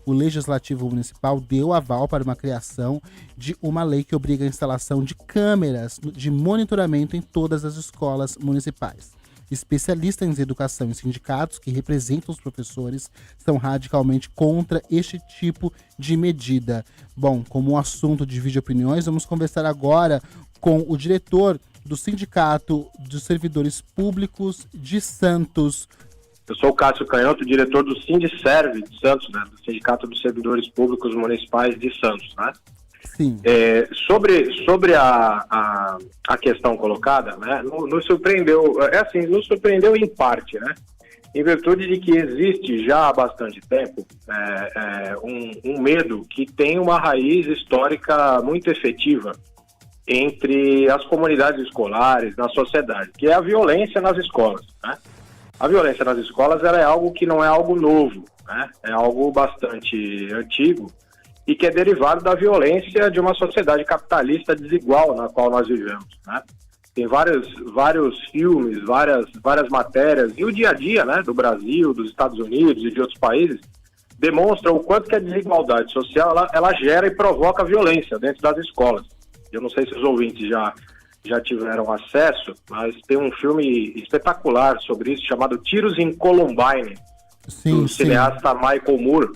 o Legislativo Municipal deu aval para uma criação de uma lei que obriga a instalação de câmeras de monitoramento em todas as escolas municipais. Especialistas em educação e sindicatos que representam os professores são radicalmente contra este tipo de medida. Bom, como um assunto divide opiniões, vamos conversar agora com o diretor do Sindicato dos Servidores Públicos de Santos. Eu sou o Cássio Canhoto, diretor do Sindiserv de Santos, né, do Sindicato dos Servidores Públicos Municipais de Santos, né? Sim. Sobre a questão colocada, né, nos surpreendeu, nos surpreendeu em parte, né, em virtude de que existe já há bastante tempo um medo que tem uma raiz histórica muito efetiva entre as comunidades escolares, na sociedade, que é a violência nas escolas, né? A violência nas escolas ela é algo que não é algo novo, né? É algo bastante antigo e que é derivado da violência de uma sociedade capitalista desigual na qual nós vivemos, né? Tem vários filmes, várias matérias, e o dia a dia, né, do Brasil, dos Estados Unidos e de outros países demonstra o quanto que a desigualdade social ela gera e provoca violência dentro das escolas. Eu não sei se os ouvintes já tiveram acesso, mas tem um filme espetacular sobre isso, chamado Tiros em Columbine, do cineasta Michael Moore,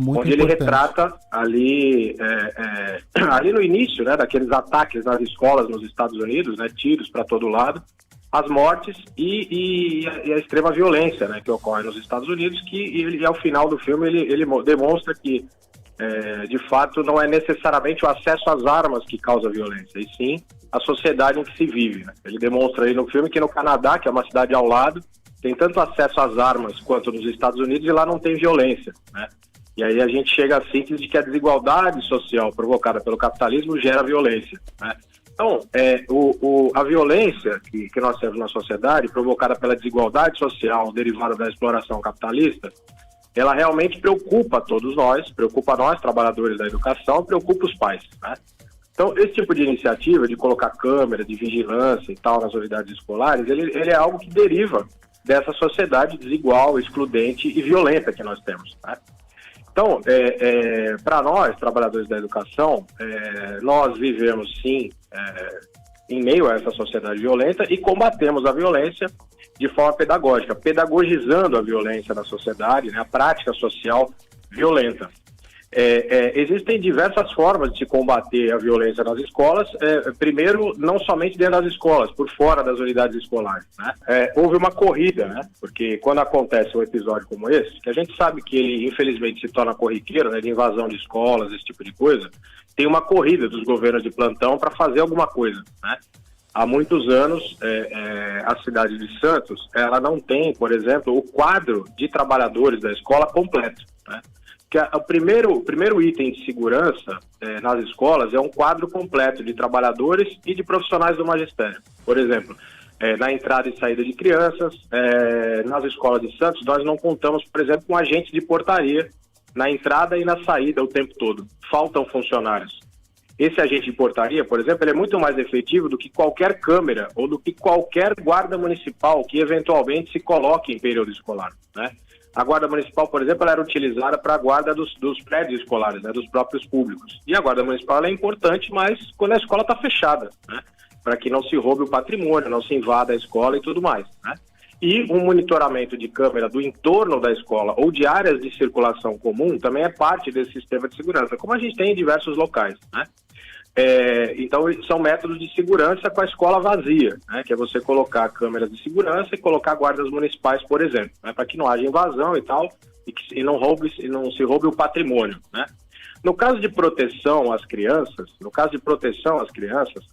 onde ele retrata ali no início, né, daqueles ataques nas escolas nos Estados Unidos, né, tiros para todo lado, as mortes e a extrema violência, né, que ocorre nos Estados Unidos, que ao final do filme ele demonstra que de fato não é necessariamente o acesso às armas que causa violência, e sim a sociedade em que se vive, né? Ele demonstra aí no filme que no Canadá, que é uma cidade ao lado, tem tanto acesso às armas quanto nos Estados Unidos e lá não tem violência, né? E aí a gente chega à síntese de que a desigualdade social provocada pelo capitalismo gera violência, né? Então, a violência que nós temos na sociedade, provocada pela desigualdade social derivada da exploração capitalista, ela realmente preocupa todos nós, trabalhadores da educação, preocupa os pais, né? Então, esse tipo de iniciativa, de colocar câmera, de vigilância e tal nas unidades escolares, ele é algo que deriva dessa sociedade desigual, excludente e violenta que nós temos, né? Então, para nós, trabalhadores da educação, nós vivemos, sim, em meio a essa sociedade violenta e combatemos a violência de forma pedagógica, pedagogizando a violência na sociedade, né, a prática social violenta. Existem diversas formas de se combater a violência nas escolas, primeiro, não somente dentro das escolas, por fora das unidades escolares, né? Houve uma corrida, né? Porque quando acontece um episódio como esse, que a gente sabe que ele infelizmente se torna corriqueiro, né, de invasão de escolas, esse tipo de coisa, tem uma corrida dos governos de plantão para fazer alguma coisa, né? Há muitos anos, a cidade de Santos, ela não tem, por exemplo, o quadro de trabalhadores da escola completo, né? Que o primeiro item de segurança nas escolas é um quadro completo de trabalhadores e de profissionais do magistério. Por exemplo, na entrada e saída de crianças, nas escolas de Santos, nós não contamos, por exemplo, com agentes de portaria na entrada e na saída o tempo todo. Faltam funcionários. Esse agente de portaria, por exemplo, ele é muito mais efetivo do que qualquer câmera ou do que qualquer guarda municipal que eventualmente se coloque em período escolar, né? A guarda municipal, por exemplo, ela era utilizada para a guarda dos prédios escolares, né, dos próprios públicos. E a guarda municipal ela é importante, mas quando a escola está fechada, né, para que não se roube o patrimônio, não se invada a escola e tudo mais, né? E um monitoramento de câmera do entorno da escola ou de áreas de circulação comum também é parte desse sistema de segurança, como a gente tem em diversos locais, né? Então, são métodos de segurança com a escola vazia, né, que é você colocar câmeras de segurança e colocar guardas municipais, por exemplo, né, para que não haja invasão e tal, e não se roube o patrimônio, né? No caso de proteção às crianças,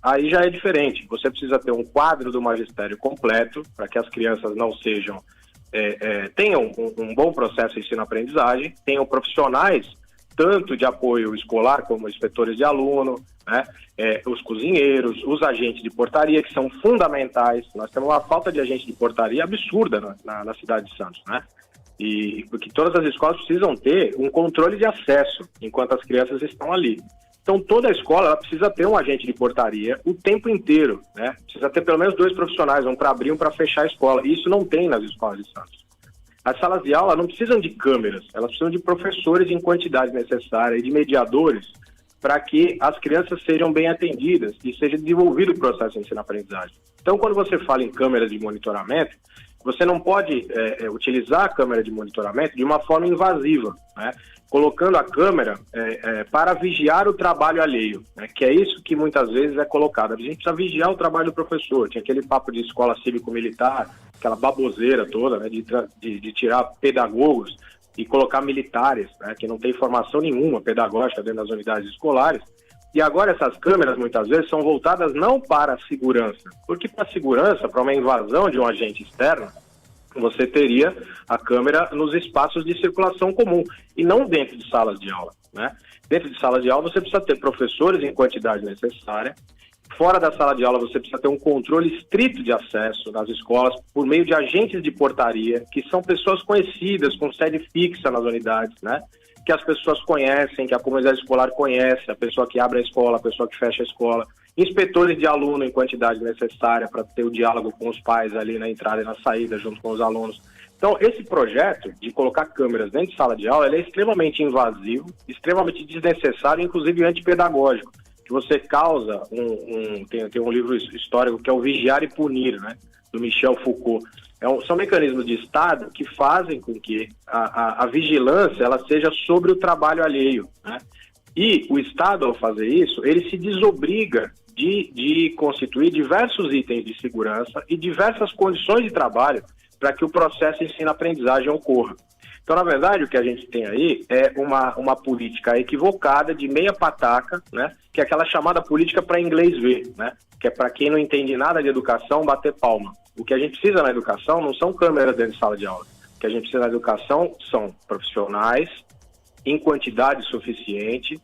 aí já é diferente. Você precisa ter um quadro do magistério completo para que as crianças não sejam, tenham um bom processo de ensino-aprendizagem, tenham profissionais tanto de apoio escolar, como inspetores de aluno, né, os cozinheiros, os agentes de portaria, que são fundamentais. Nós temos uma falta de agente de portaria absurda na cidade de Santos, né? E porque todas as escolas precisam ter um controle de acesso enquanto as crianças estão ali. Então, toda a escola ela precisa ter um agente de portaria o tempo inteiro, né? Precisa ter pelo menos 2 profissionais, um para abrir e um para fechar a escola. E isso não tem nas escolas de Santos. As salas de aula não precisam de câmeras, elas precisam de professores em quantidade necessária e de mediadores para que as crianças sejam bem atendidas e seja desenvolvido o processo de ensino-aprendizagem. Então, quando você fala em câmeras de monitoramento, você não pode utilizar a câmera de monitoramento de uma forma invasiva, né? Colocando a câmera para vigiar o trabalho alheio, né? Que é isso que muitas vezes é colocado. A gente precisa vigiar o trabalho do professor. Tinha aquele papo de escola cívico-militar, aquela baboseira toda, né? de tirar pedagogos e colocar militares, né? Que não tem formação nenhuma pedagógica dentro das unidades escolares. E agora essas câmeras, muitas vezes, são voltadas não para a segurança, porque para a segurança, para uma invasão de um agente externo, você teria a câmera nos espaços de circulação comum, e não dentro de salas de aula, né? Dentro de salas de aula, você precisa ter professores em quantidade necessária. Fora da sala de aula, você precisa ter um controle estrito de acesso nas escolas por meio de agentes de portaria, que são pessoas conhecidas, com sede fixa nas unidades, né? Que as pessoas conhecem, que a comunidade escolar conhece, a pessoa que abre a escola, a pessoa que fecha a escola, inspetores de aluno em quantidade necessária para ter o diálogo com os pais ali na entrada e na saída, junto com os alunos. Então, esse projeto de colocar câmeras dentro de sala de aula, ele é extremamente invasivo, extremamente desnecessário, inclusive antipedagógico, que você causa tem um livro histórico que é o Vigiar e Punir, né, do Michel Foucault. São mecanismos de Estado que fazem com que a vigilância ela seja sobre o trabalho alheio, né? E o Estado, ao fazer isso, ele se desobriga de constituir diversos itens de segurança e diversas condições de trabalho para que o processo de ensino-aprendizagem ocorra. Então, na verdade, o que a gente tem aí é uma política equivocada, de meia pataca, né? Que é aquela chamada política para inglês ver, né? Que é para quem não entende nada de educação, bater palma. O que a gente precisa na educação não são câmeras dentro de sala de aula. O que a gente precisa na educação são profissionais em quantidade suficiente,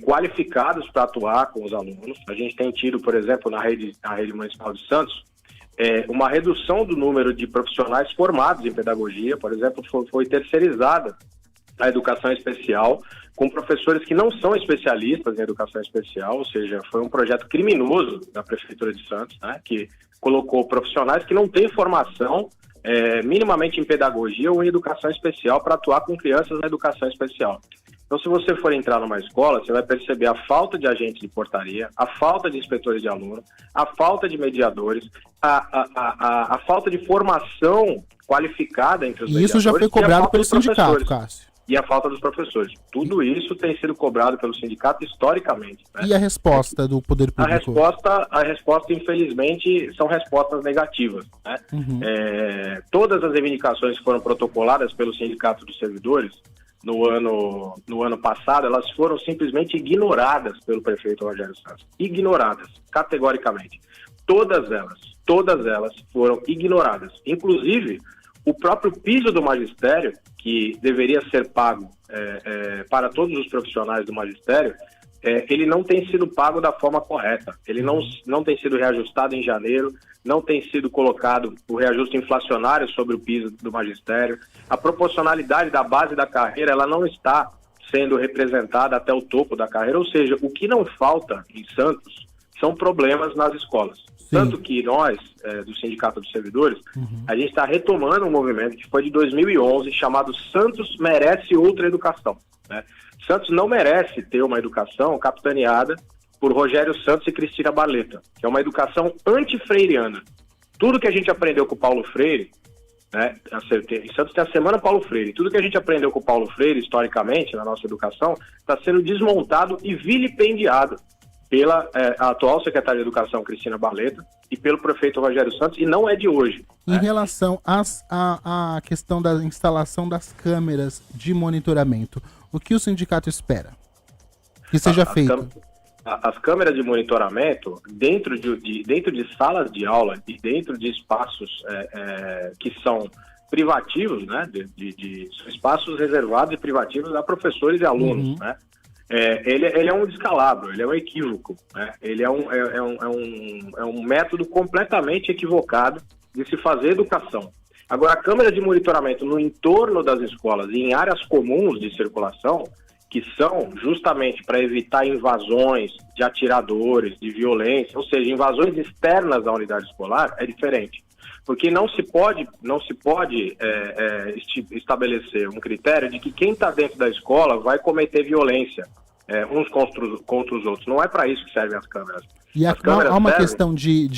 qualificados para atuar com os alunos. A gente tem tido, por exemplo, na rede municipal de Santos, uma redução do número de profissionais formados em pedagogia. Por exemplo, foi terceirizada a educação especial com professores que não são especialistas em educação especial, ou seja, foi um projeto criminoso da Prefeitura de Santos, né, que colocou profissionais que não têm formação minimamente em pedagogia ou em educação especial para atuar com crianças na educação especial. Então, se você for entrar numa escola, você vai perceber a falta de agentes de portaria, a falta de inspetores de aluno, a falta de mediadores, a falta de formação qualificada entre os mediadores. E isso já foi cobrado pelo sindicato, Cássio. E a falta dos professores. Tudo isso tem sido cobrado pelo sindicato historicamente, né? E a resposta do poder público? A resposta, infelizmente, são respostas negativas, né? Uhum. Todas as reivindicações que foram protocoladas pelo Sindicato dos Servidores no ano passado, elas foram simplesmente ignoradas pelo prefeito Rogério Santos. Ignoradas, categoricamente. Todas elas foram ignoradas. Inclusive, o próprio piso do magistério, que deveria ser pago para todos os profissionais do magistério, ele não tem sido pago da forma correta. Ele não tem sido reajustado em janeiro, não tem sido colocado o reajuste inflacionário sobre o piso do magistério. A proporcionalidade da base da carreira, ela não está sendo representada até o topo da carreira, ou seja, o que não falta em Santos são problemas nas escolas. Sim. Tanto que nós, do Sindicato dos Servidores, a gente está retomando um movimento que foi de 2011, chamado Santos Merece Outra Educação, né? Santos não merece ter uma educação capitaneada por Rogério Santos e Cristina Barletta, que é uma educação antifreiriana. Tudo que a gente aprendeu com o Paulo Freire, né, em Santos tem a Semana Paulo Freire, tudo que a gente aprendeu com o Paulo Freire, historicamente, na nossa educação, está sendo desmontado e vilipendiado pela atual secretária de Educação, Cristina Barletta, e pelo prefeito Rogério Santos, e não é de hoje. Em relação à questão da instalação das câmeras de monitoramento, o que o sindicato espera que seja feito? As câmeras de monitoramento, dentro de salas de aula e dentro de espaços que são privativos, né, são espaços reservados e privativos a professores e alunos, né? Ele é um descalabro, ele é um equívoco, né? Ele é um método completamente equivocado de se fazer educação. Agora, a câmera de monitoramento no entorno das escolas e em áreas comuns de circulação, que são justamente para evitar invasões de atiradores, de violência, ou seja, invasões externas da unidade escolar, é diferente. Porque não se pode estabelecer um critério de que quem está dentro da escola vai cometer violência uns contra os outros. Não é para isso que servem as câmeras. E há uma questão de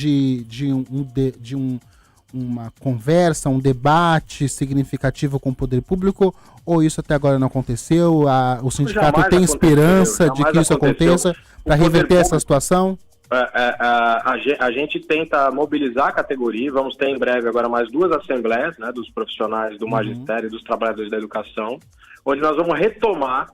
uma conversa, um debate significativo com o poder público, ou isso até agora não aconteceu? O sindicato tem esperança de que isso aconteça para reverter essa situação? A gente tenta mobilizar a categoria, vamos ter em breve agora mais 2 assembleias, né, dos profissionais do magistério e dos trabalhadores da educação, onde nós vamos retomar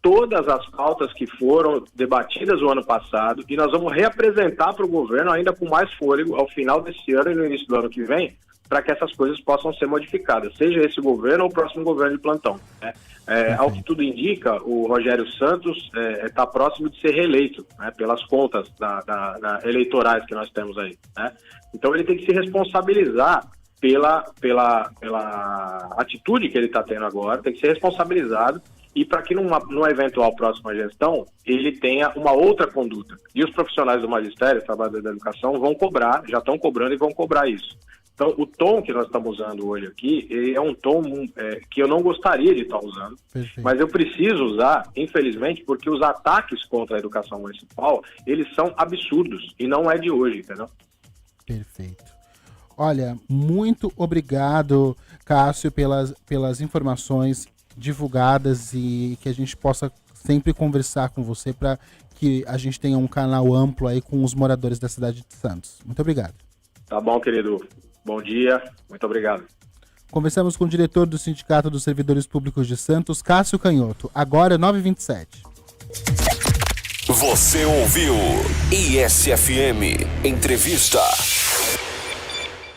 todas as pautas que foram debatidas o ano passado e nós vamos reapresentar para o governo ainda com mais fôlego ao final desse ano e no início do ano que vem, para que essas coisas possam ser modificadas, seja esse governo ou o próximo governo de plantão, né? Ao que tudo indica, o Rogério Santos está próximo de ser reeleito, né, pelas contas eleitorais que nós temos aí, né? Então ele tem que se responsabilizar pela atitude que ele está tendo agora, tem que ser responsabilizado e para que numa eventual próxima gestão ele tenha uma outra conduta. E os profissionais do magistério, trabalhadores da educação, vão cobrar, já estão cobrando e vão cobrar isso. Então, o tom que nós estamos usando hoje aqui é um tom que eu não gostaria de estar usando, mas eu preciso usar, infelizmente, porque os ataques contra a educação municipal, eles são absurdos e não é de hoje, entendeu? Perfeito. Olha, muito obrigado, Cássio, pelas informações divulgadas e que a gente possa sempre conversar com você para que a gente tenha um canal amplo aí com os moradores da cidade de Santos. Muito obrigado. Tá bom, querido. Bom dia. Muito obrigado. Conversamos com o diretor do Sindicato dos Servidores Públicos de Santos, Cássio Canhoto. Agora 9h27. Você ouviu ISFM Entrevista.